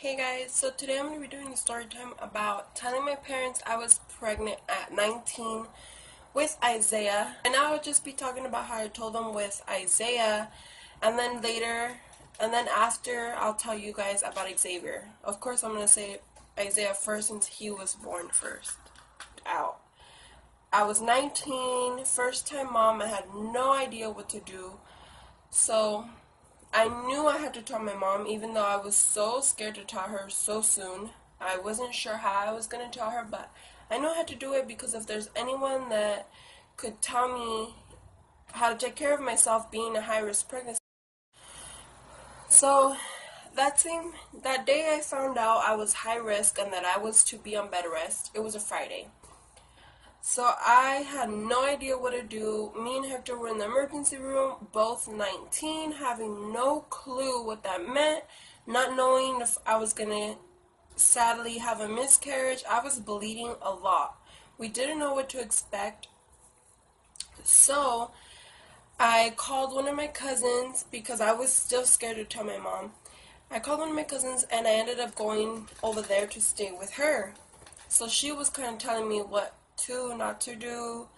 Hey guys, so today I'm going to be doing a story time about telling my parents I was pregnant at 19 with Isaiah. And now I'll just be talking about how I told them with Isaiah, and then later, and then after, I'll tell you guys about Xavier. Of course, I'm going to say Isaiah first since he was born first out. I was 19, first time mom. I had no idea what to do. So I knew I had to tell my mom, even though I was so scared to tell her so soon. I wasn't sure how I was going to tell her, but I knew I had to do it because if there's anyone that could tell me how to take care of myself being a high-risk pregnancy. So that day I found out I was high risk and that I was to be on bed rest. It was a Friday. So I had no idea what to do. Me and Hector were in the emergency room, both 19, having no clue what that meant, not knowing if I was going to sadly have a miscarriage. I was bleeding a lot. We didn't know what to expect. So I called one of my cousins because I was still scared to tell my mom. I called one of my cousins and I ended up going over there to stay with her. So she was kind of telling me what to, not to do,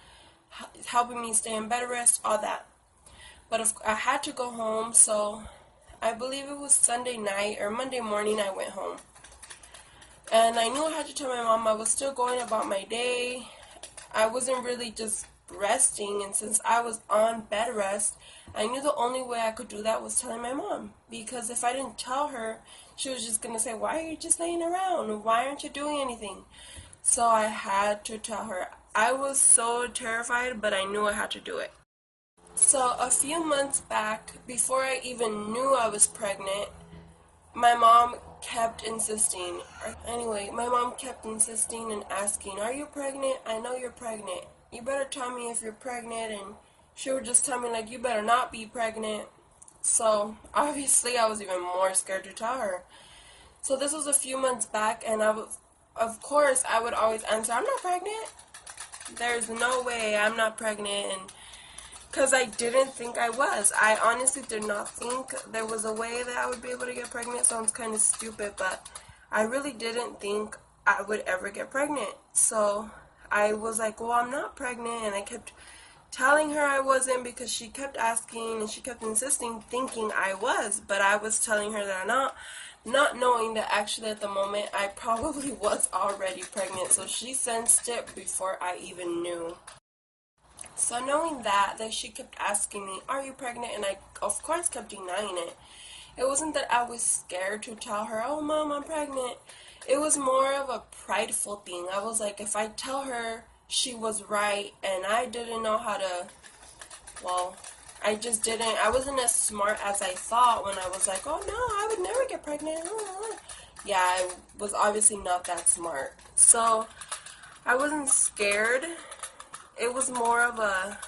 helping me stay in bed rest, all that. But if I had to go home, so I believe it was Sunday night or Monday morning I went home. And I knew I had to tell my mom. I was still going about my day. I wasn't really just resting, and since I was on bed rest, I knew the only way I could do that was telling my mom. Because if I didn't tell her, she was just going to say, why are you just laying around? Why aren't you doing anything? So I had to tell her. I was so terrified, but I knew I had to do it. So a few months back, before I even knew I was pregnant, my mom kept insisting. Anyway, my mom kept insisting and asking, are you pregnant? I know you're pregnant. You better tell me if you're pregnant. And she would just tell me, like, you better not be pregnant. So obviously I was even more scared to tell her. So this was a few months back, and of course, I would always answer, I'm not pregnant. There's no way I'm not pregnant. And because I didn't think I was. I honestly did not think there was a way that I would be able to get pregnant. Sounds kind of stupid, but I really didn't think I would ever get pregnant. So I was like, well, I'm not pregnant. And I kept telling her I wasn't because she kept asking and she kept insisting, thinking I was. But I was telling her that I'm not knowing that actually at the moment I probably was already pregnant. So she sensed it before I even knew. So knowing that she kept asking me, are you pregnant? And I, of course, kept denying it. It wasn't that I was scared to tell her, oh, Mom, I'm pregnant. It was more of a prideful thing. I was like, if I tell her she was right and I didn't know how to, well, I wasn't as smart as I thought when I was like, oh, no, I would never get pregnant. Yeah, I was obviously not that smart. So I wasn't scared. It was more of a,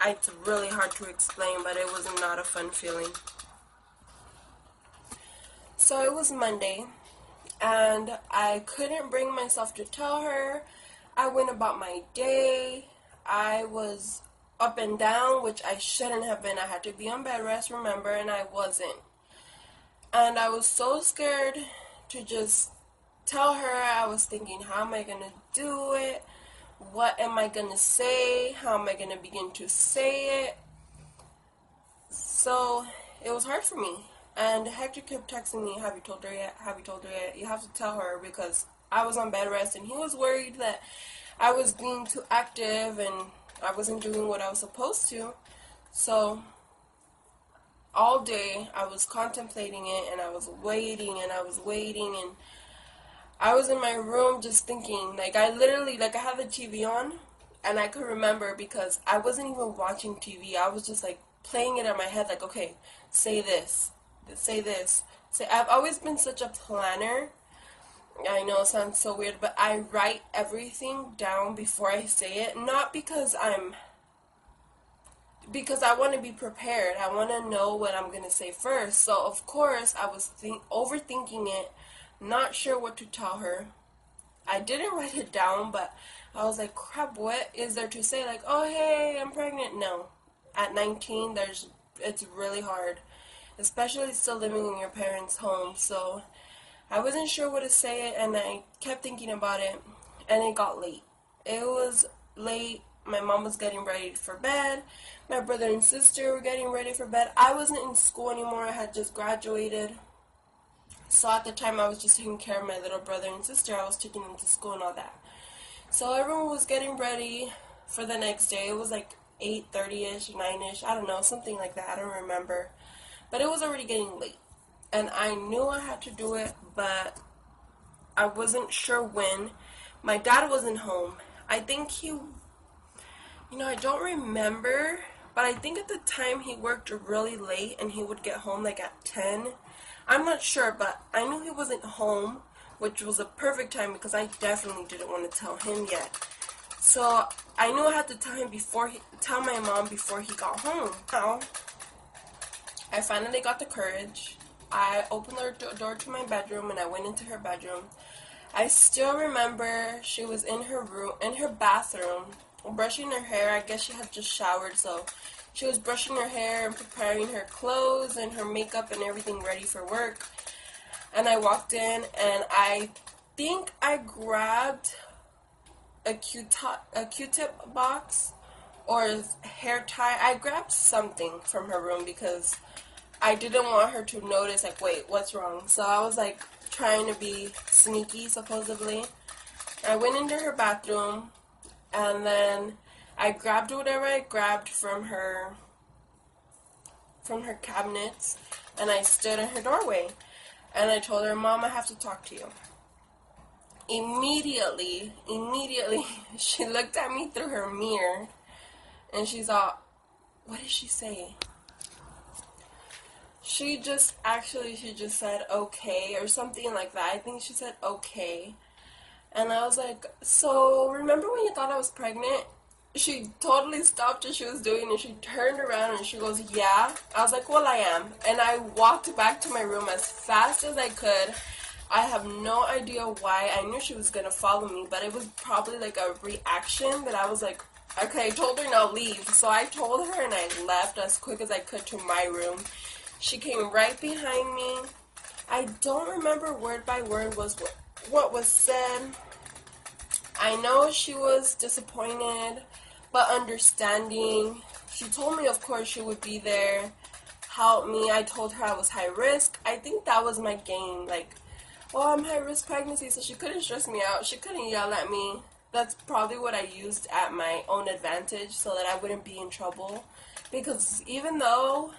it's really hard to explain, but it was not a fun feeling. So it was Monday, and I couldn't bring myself to tell her. I went about my day. I was up and down, which I shouldn't have been. I had to be on bed rest, remember, and I wasn't. And I was so scared to just tell her. I was thinking, how am I going to do it? What am I going to say? How am I going to begin to say it? So it was hard for me. And Hector kept texting me, have you told her yet? Have you told her yet? You have to tell her, because I was on bed rest and he was worried that I was being too active and I wasn't doing what I was supposed to. So all day I was contemplating it, and I was waiting and I was waiting, and I was in my room just thinking, like, I literally, like, I had the TV on, and I could remember because I wasn't even watching TV. I was just, like, playing it in my head, like, okay, say this, say this. I've always been such a planner. I know it sounds so weird, but I write everything down before I say it, not because because I want to be prepared. I want to know what I'm going to say first. So, of course, I was overthinking it, not sure what to tell her. I didn't write it down, but I was like, crap, what is there to say? Like, oh, hey, I'm pregnant. No. At 19, it's really hard, especially still living in your parents' home. So I wasn't sure what to say, and I kept thinking about it, and it got late. It was late. My mom was getting ready for bed. My brother and sister were getting ready for bed. I wasn't in school anymore. I had just graduated. So at the time, I was just taking care of my little brother and sister. I was taking them to school and all that. So everyone was getting ready for the next day. It was like 8:30ish, 9ish, I don't know, something like that. I don't remember. But it was already getting late. And I knew I had to do it, but I wasn't sure when. My dad wasn't home. I think I don't remember, but I think at the time he worked really late and he would get home like at 10. I'm not sure, but I knew he wasn't home, which was a perfect time because I definitely didn't want to tell him yet. So I knew I had to tell my mom before he got home. Now, I finally got the courage. I opened the door to my bedroom and I went into her bedroom. I still remember she was in her bathroom, brushing her hair. I guess she had just showered, so she was brushing her hair and preparing her clothes and her makeup and everything ready for work. And I walked in and I think I grabbed a Q-tip box or a hair tie. I grabbed something from her room because I didn't want her to notice, like, wait, what's wrong? So I was like trying to be sneaky, supposedly. I went into her bathroom and then I grabbed whatever I grabbed from her cabinets and I stood in her doorway and I told her, Mom, I have to talk to you. Immediately, she looked at me through her mirror and she thought, what did she say? She just said okay or something like that. I think she said okay. And I was like, so remember when you thought I was pregnant? She totally stopped what she was doing and she turned around and she goes, yeah. I was like, well, I am. And I walked back to my room as fast as I could. I have no idea why. I knew she was going to follow me, but it was probably like a reaction that I was like, okay, I told her now leave. So I told her and I left as quick as I could to my room. She came right behind me. I don't remember word by word what was said. I know she was disappointed, but understanding. She told me, of course, she would be there, help me. I told her I was high risk. I think that was my game. Like, oh, I'm high risk pregnancy, so she couldn't stress me out. She couldn't yell at me. That's probably what I used at my own advantage so that I wouldn't be in trouble. Because even though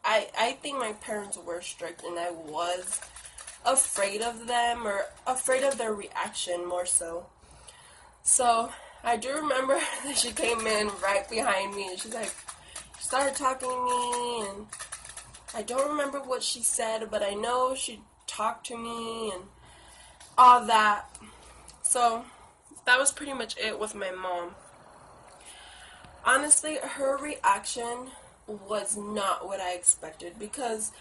I think my parents were strict and I was afraid of them or afraid of their reaction more so. So I do remember that she came in right behind me and she started talking to me and I don't remember what she said, but I know she talked to me and all that. So that was pretty much it with my mom. Honestly, her reaction was not what I expected because,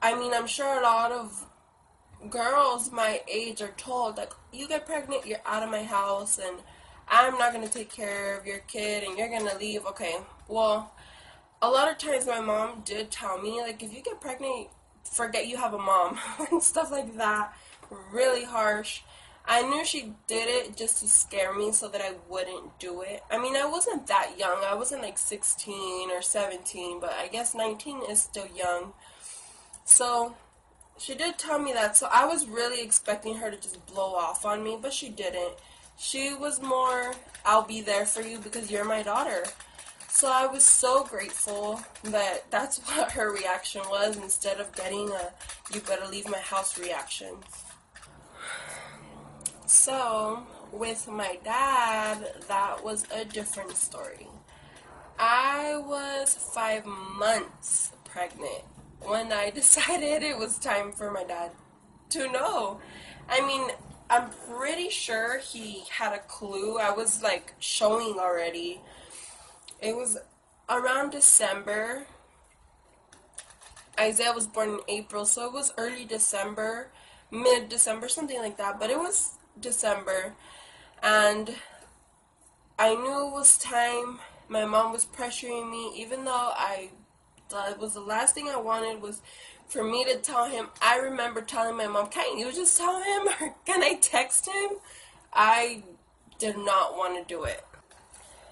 I mean, I'm sure a lot of girls my age are told, like, you get pregnant, you're out of my house, and I'm not going to take care of your kid, and you're going to leave. Okay, well, a lot of times my mom did tell me, like, if you get pregnant, forget you have a mom, and stuff like that. Really harsh. I knew she did it just to scare me so that I wouldn't do it. I mean, I wasn't that young. I wasn't like 16 or 17, but I guess 19 is still young. So she did tell me that, so I was really expecting her to just blow off on me, but she didn't. She was more, I'll be there for you because you're my daughter. So I was so grateful that that's what her reaction was instead of getting a, you better leave my house reaction. So with my dad, that was a different story. I was 5 months pregnant when I decided it was time for my dad to know. I mean, I'm pretty sure he had a clue. I was like showing already. It was around December. Isaiah was born in April, so it was early December, mid-December, something like that. But it was December, and I knew it was time. My mom was pressuring me, even though that was the last thing I wanted was For me to tell him, I remember telling my mom, "Can't you just tell him, or can I text him?" I did not want to do it.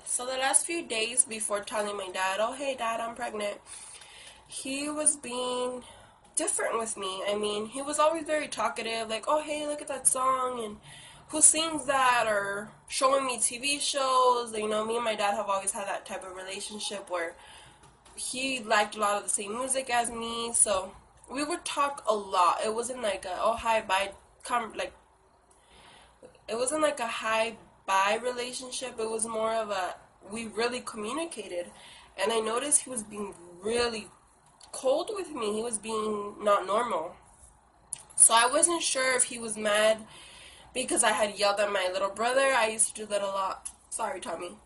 So the last few days before telling my dad, "Oh, hey dad, I'm pregnant," he was being different with me. I mean, he was always very talkative, like, "Oh, hey, look at that song," and "Who sings that?" or showing me TV shows. You know, me and my dad have always had that type of relationship where he liked a lot of the same music as me, so we would talk a lot. It wasn't like a, "Oh, hi, bye," like, it wasn't like a hi, bye relationship. It was more of a, we really communicated. And I noticed he was being really cold with me. He was being not normal. So I wasn't sure if he was mad because I had yelled at my little brother. I used to do that a lot. Sorry, Tommy.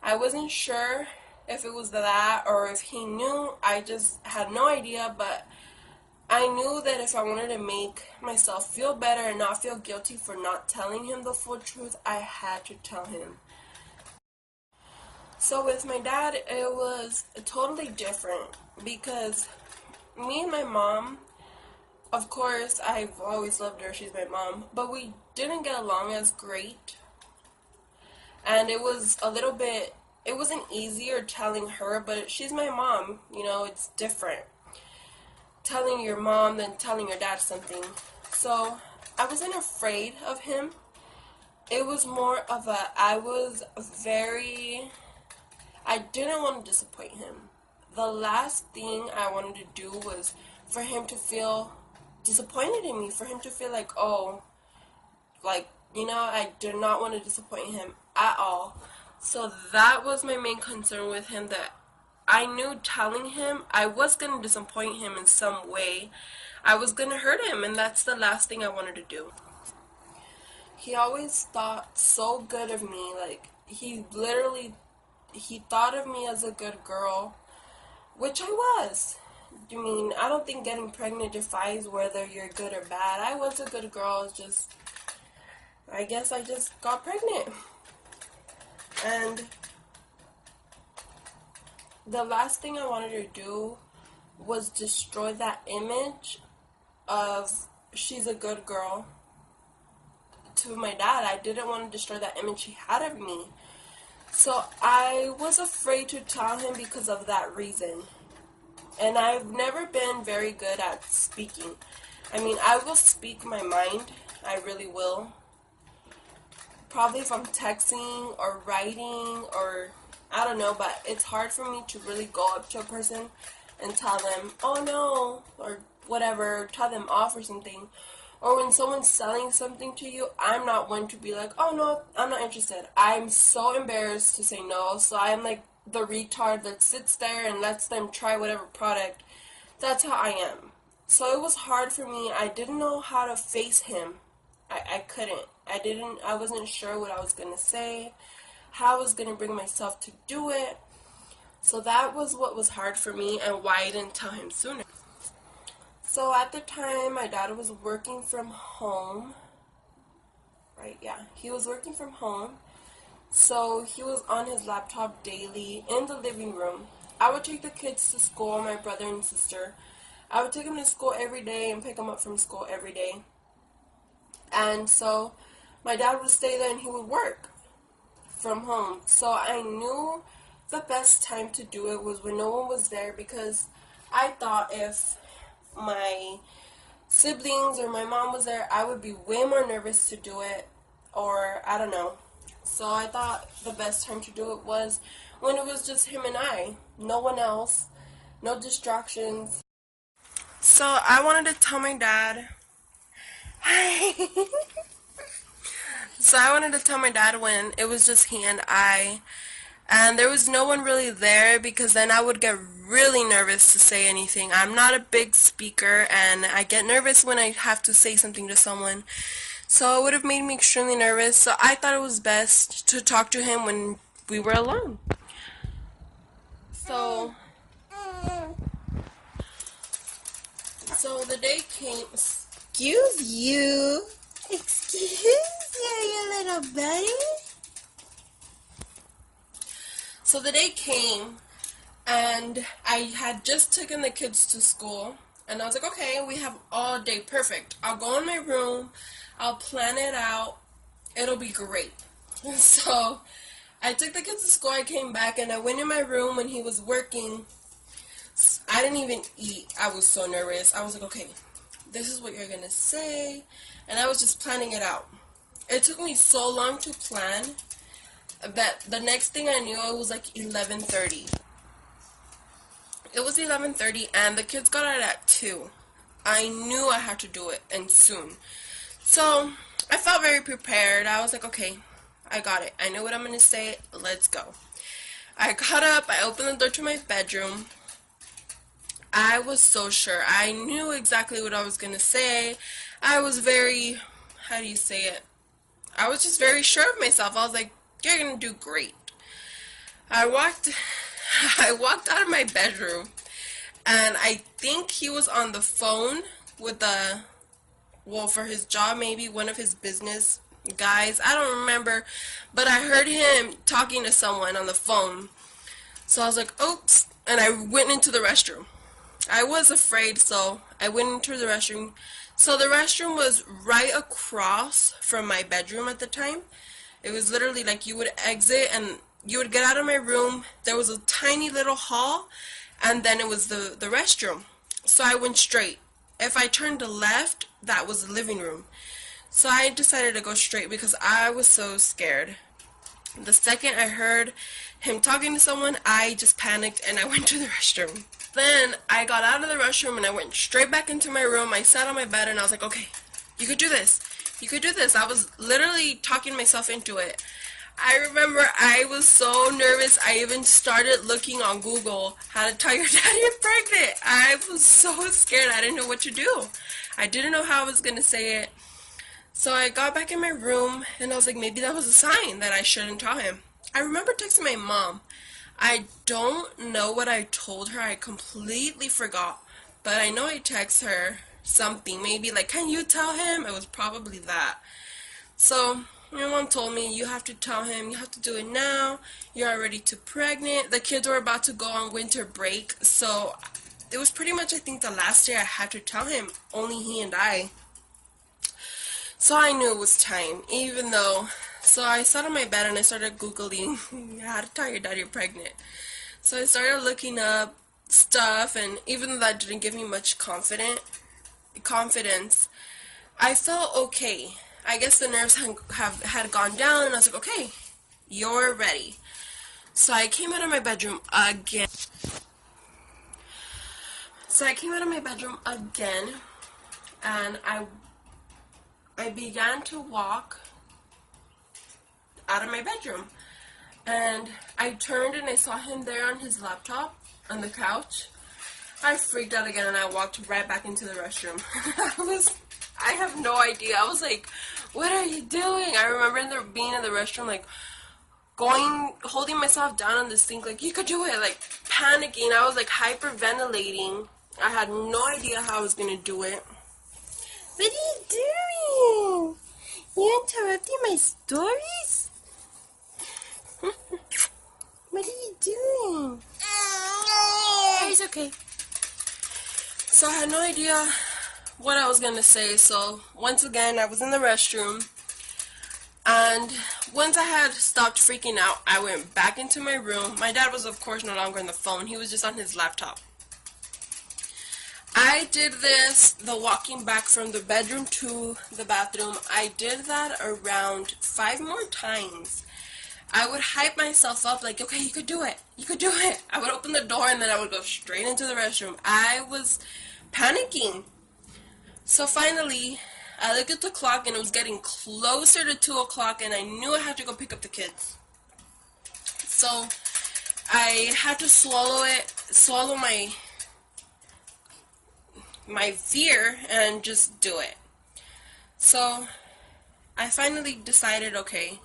I wasn't sure if it was that or if he knew. I just had no idea, but I knew that if I wanted to make myself feel better and not feel guilty for not telling him the full truth, I had to tell him. So with my dad, it was totally different because me and my mom, of course, I've always loved her. She's my mom. But we didn't get along as great. And it was a little bit, it wasn't easier telling her, but she's my mom. You know, it's different telling your mom than telling your dad something. So I wasn't afraid of him. It was more of a, I didn't want to disappoint him. The last thing I wanted to do was for him to feel disappointed in me, for him to feel like, oh, like, you know, I did not want to disappoint him at all. So that was my main concern with him, that I knew telling him I was going to disappoint him in some way. I was going to hurt him, and that's the last thing I wanted to do. He always thought so good of me. Like, he thought of me as a good girl, which I was. I mean, I don't think getting pregnant defines whether you're good or bad. I was a good girl. It's just, I guess I just got pregnant. And the last thing I wanted to do was destroy that image of she's a good girl to my dad. I didn't want to destroy that image he had of me. So I was afraid to tell him because of that reason. And I've never been very good at speaking. I mean, I will speak my mind. I really will. Probably if I'm texting or writing or I don't know, but it's hard for me to really go up to a person and tell them, "Oh no," or whatever, tell them off or something. Or when someone's selling something to you, I'm not one to be like, "Oh no, I'm not interested." I'm so embarrassed to say no, so I'm like the retard that sits there and lets them try whatever product. That's how I am. So it was hard for me. I didn't know how to face him. I couldn't. I wasn't sure what I was going to say, how I was going to bring myself to do it. So that was what was hard for me and why I didn't tell him sooner. So at the time, my dad was working from home. Right, yeah. He was working from home. So he was on his laptop daily in the living room. I would take the kids to school, my brother and sister. I would take them to school every day and pick them up from school every day. And so my dad would stay there and he would work from home. So I knew the best time to do it was when no one was there, because I thought if my siblings or my mom was there, I would be way more nervous to do it, or I don't know. So I thought the best time to do it was when it was just him and I, no one else, no distractions. So I wanted to tell my dad. So I wanted to tell my dad when it was just he and I, and there was no one really there, because then I would get really nervous to say anything. I'm not a big speaker, and I get nervous when I have to say something to someone. So it would have made me extremely nervous. So I thought it was best to talk to him when we were alone. So, so the day came. Excuse you. Excuse you, you little buddy. So the day came, and I had just taken the kids to school. And I was like, okay, we have all day, perfect. I'll go in my room, I'll plan it out, it'll be great. So I took the kids to school, I came back, and I went in my room when he was working. I didn't even eat. I was so nervous. I was like, okay, this is what you're gonna say. And I was just planning it out. It took me so long to plan that the next thing I knew, it was like 11:30. It was 11:30 and the kids got out at 2. I knew I had to do it and soon. So I felt very prepared. I was like, okay, I got it. I know what I'm going to say. Let's go. I got up. I opened the door to my bedroom. I was so sure. I knew exactly what I was going to say. I was very, how do you say it? I was just very sure of myself. I was like, you're going to do great. I walked out of my bedroom, and I think he was on the phone with for his job, maybe one of his business guys. I don't remember, but I heard him talking to someone on the phone. So I was like, oops, and I went into the restroom. I was afraid, so I went into the restroom. So the restroom was right across from my bedroom at the time. It was literally like you would exit and you would get out of my room. There was a tiny little hall, and then it was the restroom. So I went straight. If I turned to left, that was the living room. So I decided to go straight because I was so scared. The second I heard him talking to someone, I just panicked and I went to the restroom. Then I got out of the restroom and I went straight back into my room. I sat on my bed and I was like, okay, you could do this. You could do this. I was literally talking myself into it. I remember I was so nervous. I even started looking on Google how to tell your daddy you're pregnant. I was so scared. I didn't know what to do. I didn't know how I was going to say it. So I got back in my room and I was like, maybe that was a sign that I shouldn't tell him. I remember texting my mom. I don't know what I told her. I completely forgot. But I know I texted her something. Maybe like, can you tell him? It was probably that. So my mom told me, you have to tell him, you have to do it now. You're already too pregnant. The kids were about to go on winter break. So it was pretty much, I think, the last day I had to tell him. Only he and I. So I knew it was time, even though, so I sat on my bed and I started Googling how to tell your dad you're pregnant. So I started looking up stuff, and even though that didn't give me much confidence, I felt okay. I guess the nerves had gone down, and I was like, okay, you're ready. So I came out of my bedroom again. And I began to walk out of my bedroom. And I turned and I saw him there on his laptop on the couch. I freaked out again and I walked right back into the restroom. I have no idea. I was like, what are you doing? I remember being in the restroom, like, holding myself down on the sink, like, you could do it, like, panicking. I was, like, hyperventilating. I had no idea how I was going to do it. What are you doing? You interrupting my stories? What are you doing? It's okay. So I had no idea what I was going to say. So once again, I was in the restroom. And once I had stopped freaking out, I went back into my room. My dad was, of course, no longer on the phone. He was just on his laptop. I did this, the walking back from the bedroom to the bathroom, I did that around 5 more times. I would hype myself up like, okay, you could do it. You could do it. I would open the door and then I would go straight into the restroom. I was panicking. So finally, I looked at the clock and it was getting closer to 2 o'clock and I knew I had to go pick up the kids. So I had to swallow my fear and just do it. So I finally decided, okay,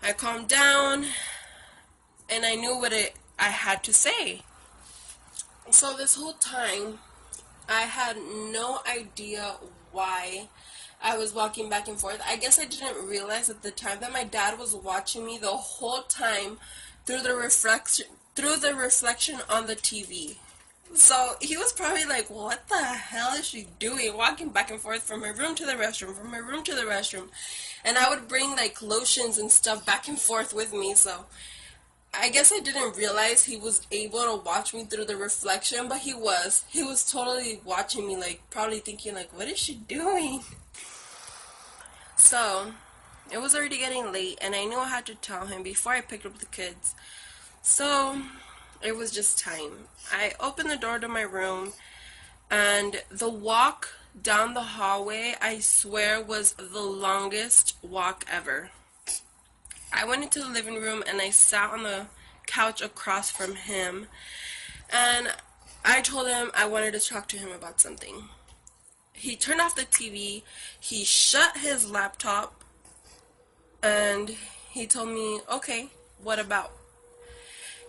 I calmed down and I knew what I had to say. So this whole time I had no idea why I was walking back and forth. I guess I didn't realize at the time that my dad was watching me the whole time through the reflection on the TV. So he was probably like, what the hell is she doing? Walking back and forth from her room to the restroom, from her room to the restroom. And I would bring like lotions and stuff back and forth with me. So I guess I didn't realize he was able to watch me through the reflection, but he was. He was totally watching me, like probably thinking like, what is she doing? So it was already getting late, and I knew I had to tell him before I picked up the kids. So it was just time. I opened the door to my room, and the walk down the hallway, I swear, was the longest walk ever. I went into the living room and I sat on the couch across from him, and I told him I wanted to talk to him about something. He turned off the TV, he shut his laptop, and he told me, okay, what about?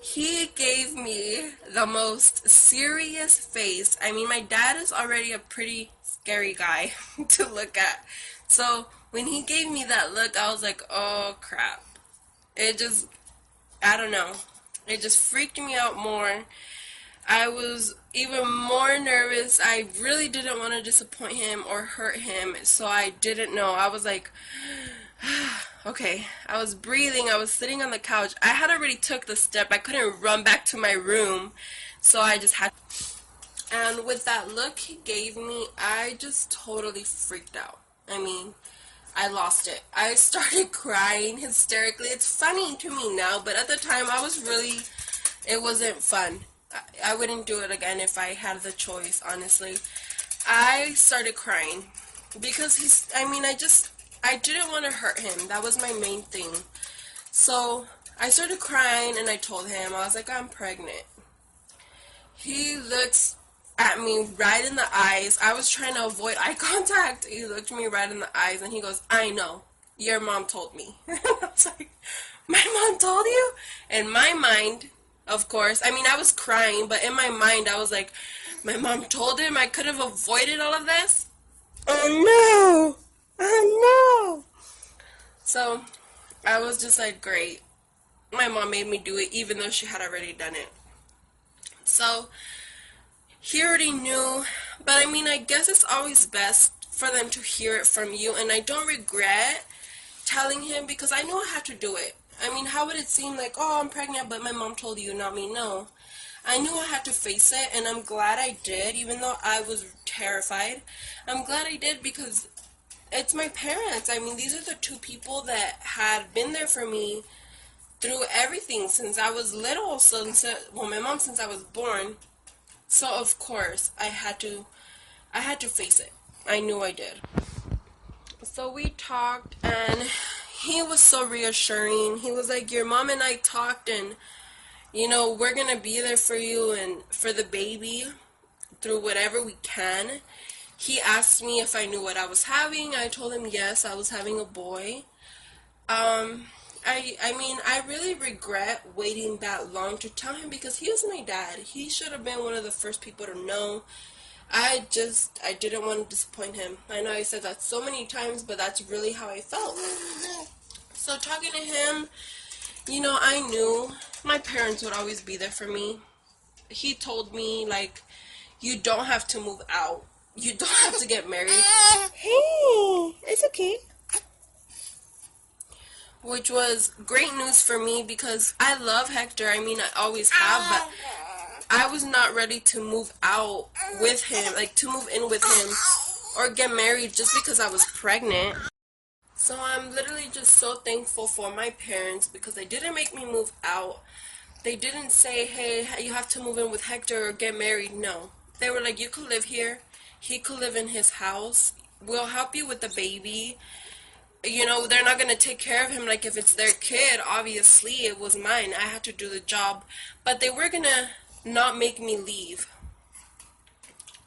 He gave me the most serious face. I mean, my dad is already a pretty scary guy to look at. So when he gave me that look, I was like, oh crap. It just, I don't know. It just freaked me out more. I was even more nervous. I really didn't want to disappoint him or hurt him, so I didn't know. I was like, okay. I was breathing. I was sitting on the couch. I had already took the step. I couldn't run back to my room, so I just had. And with that look he gave me, I just totally freaked out. I mean, I lost it. I started crying hysterically. It's funny to me now, but at the time I was really, it wasn't fun. I wouldn't do it again if I had the choice, honestly. I started crying because I mean, I didn't want to hurt him. That was my main thing. So I started crying and I told him, I was like, I'm pregnant. He looks at me right in the eyes. I was trying to avoid eye contact. He looked me right in the eyes and he goes, I know. Your mom told me. I was like, my mom told you? In my mind, of course, I mean, I was crying, but in my mind, I was like, my mom told him I could have avoided all of this? Oh no! Oh no! So, I was just like, great. My mom made me do it even though she had already done it. So, he already knew, but I mean, I guess it's always best for them to hear it from you, and I don't regret telling him because I knew I had to do it. I mean, how would it seem like, oh, I'm pregnant, but my mom told you, not me? No. I knew I had to face it, and I'm glad I did, even though I was terrified. I'm glad I did because it's my parents. I mean, these are the two people that had been there for me through everything since I was little. Well, my mom since I was born. So of course I had to face it. I knew I did. So we talked and he was so reassuring. He was like, your mom and I talked, and we're going to be there for you and for the baby through whatever we can. He asked me if I knew what I was having. I told him yes, I was having a boy. Um I mean, I really regret waiting that long to tell him because he was my dad. He should have been one of the first people to know. I didn't want to disappoint him. I know I said that so many times, but that's really how I felt. So talking to him, I knew my parents would always be there for me. He told me, like, you don't have to move out. You don't have to get married. Hey, it's okay. Which was great news for me because I love Hector. I mean, I always have, but I was not ready to move out with him, like to move in with him or get married just because I was pregnant. So I'm literally just so thankful for my parents because they didn't make me move out. They didn't say, hey, you have to move in with Hector or get married. No. They were like, you could live here. He could live in his house. We'll help you with the baby. They're not going to take care of him like if it's their kid. Obviously, it was mine. I had to do the job. But they were going to not make me leave.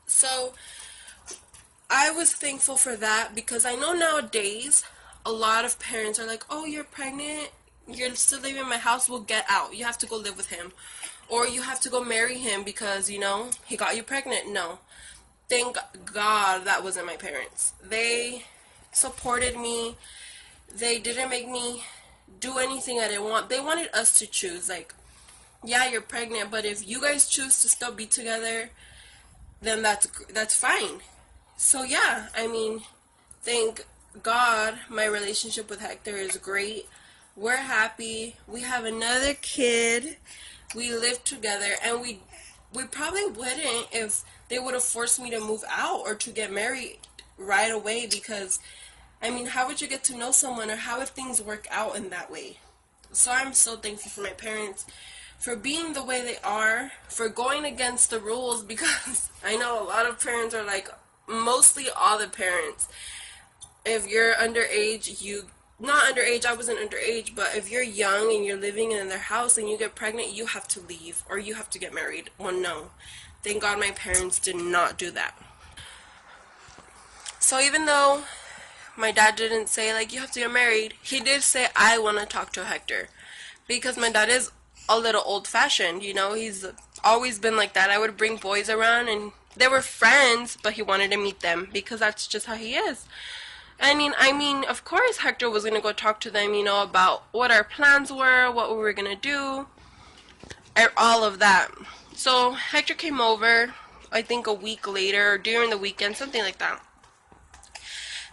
So I was thankful for that because I know nowadays a lot of parents are like, oh, you're pregnant, you're still living in my house, well, get out. You have to go live with him. Or you have to go marry him because, he got you pregnant. No. Thank God that wasn't my parents. They supported me. They didn't make me do anything I didn't want. They wanted us to choose. Like, yeah, you're pregnant, but if you guys choose to still be together, then that's fine. So yeah, I mean, thank God my relationship with Hector is great. We're happy. We have another kid. We live together, and we probably wouldn't if they would have forced me to move out or to get married right away, because I mean, how would you get to know someone, or how would things work out in that way? So I'm so thankful for my parents for being the way they are, for going against the rules, because I know a lot of parents are like, mostly all the parents, if you're underage, not underage, I wasn't underage, but if you're young and you're living in their house and you get pregnant, you have to leave or you have to get married. Well, no. Thank God my parents did not do that. So even though my dad didn't say, like, you have to get married, he did say, I want to talk to Hector. Because my dad is a little old-fashioned, you know? He's always been like that. I would bring boys around, and they were friends, but he wanted to meet them because that's just how he is. I mean, of course Hector was going to go talk to them, you know, about what our plans were, what we were going to do, all of that. So Hector came over, I think a week later, or during the weekend, something like that.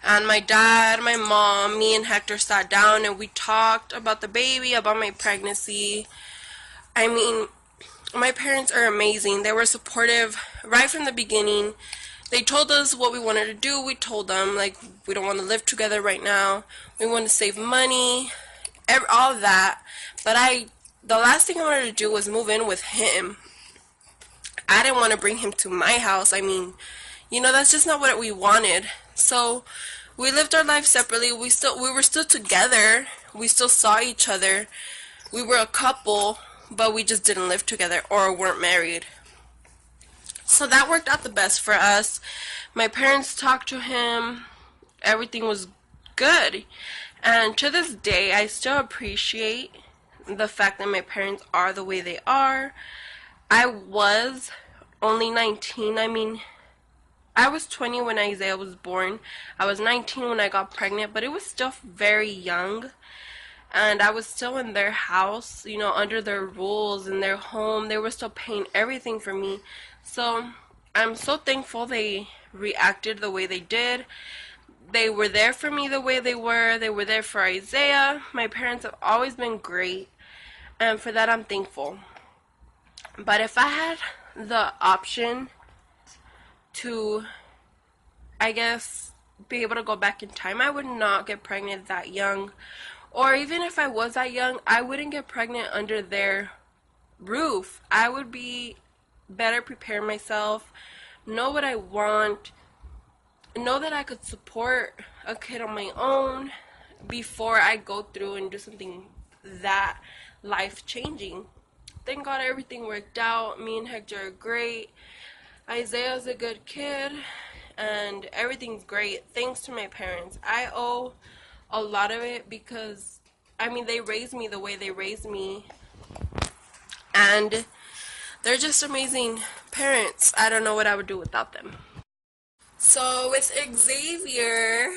And my dad, my mom, me and Hector sat down and we talked about the baby, about my pregnancy. I mean, my parents are amazing. They were supportive right from the beginning. They told us what we wanted to do. We told them, like, we don't want to live together right now. We want to save money, all of that. But the last thing I wanted to do was move in with him. I didn't want to bring him to my house. I mean, you know, that's just not what we wanted. So we lived our lives separately. We were still together. We still saw each other. We were a couple, but we just didn't live together or weren't married. So that worked out the best for us. My parents talked to him. Everything was good. And to this day, I still appreciate the fact that my parents are the way they are. I was only 19. I mean, I was 20 when Isaiah was born. I was 19 when I got pregnant, but it was still very young. And I was still in their house, you know, under their rules, in their home. They were still paying everything for me. So I'm so thankful they reacted the way they did. They were there for me the way they were. They were there for Isaiah. My parents have always been great, and for that I'm thankful. But if I had the option to, I guess, be able to go back in time, I would not get pregnant that young. Or even if I was that young, I wouldn't get pregnant under their roof. I would be better prepare myself, know what I want, know that I could support a kid on my own before I go through and do something that life-changing. Thank God everything worked out. Me and Hector are great. Isaiah's a good kid, and everything's great thanks to my parents. I owe a lot of it because, I mean, they raised me the way they raised me, and they're just amazing parents. I don't know what I would do without them. So with Xavier,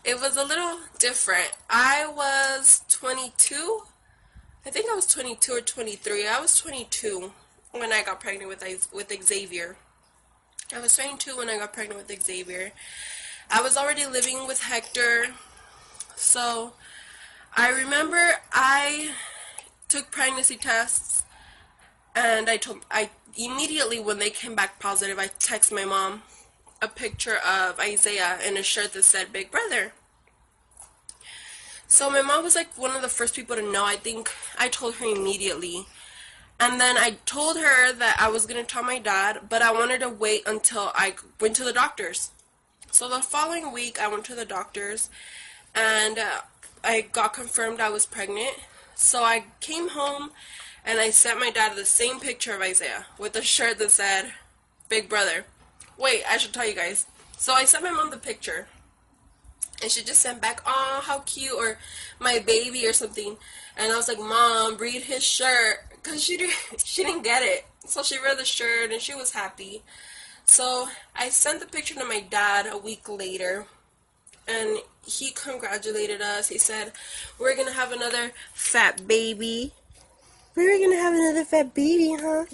it was a little different. I was 22. I think I was 22 or 23. I was 22 when I got pregnant with Xavier. I was 22 when I got pregnant with Xavier. I was already living with Hector. So I remember I took pregnancy tests, and I immediately when they came back positive, I texted my mom a picture of Isaiah in a shirt that said Big Brother. So my mom was like one of the first people to know. I think I told her immediately. And then I told her that I was going to tell my dad, but I wanted to wait until I went to the doctors. So the following week I went to the doctors, and I got confirmed I was pregnant. So I came home and I sent my dad the same picture of Isaiah with a shirt that said Big Brother. Wait, I should tell you guys. So I sent my mom the picture, and she just sent back, "Oh, how cute," or "my baby," or something. And I was like, "Mom, read his shirt," because she didn't get it. So she read the shirt and she was happy. So I sent the picture to my dad a week later, and he congratulated us. He said, "We're gonna have another fat baby." We were gonna have another fat baby, huh?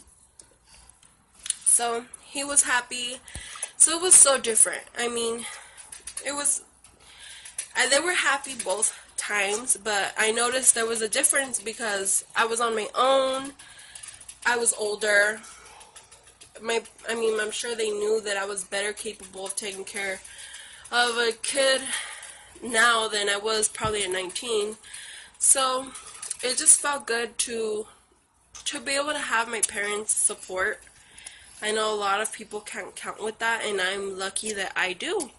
So he was happy. So it was so different. I mean, it was, they were happy both times, but I noticed there was a difference because I was on my own. I was older. I'm sure they knew that I was better capable of taking care of a kid now than I was probably at 19. So it just felt good to be able to have my parents' support. I know a lot of people can't count with that, and I'm lucky that I do.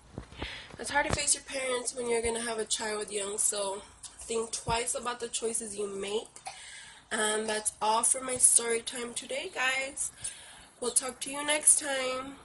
It's hard to face your parents when you're going to have a child young, so think twice about the choices you make. And that's all for my story time today, guys. We'll talk to you next time.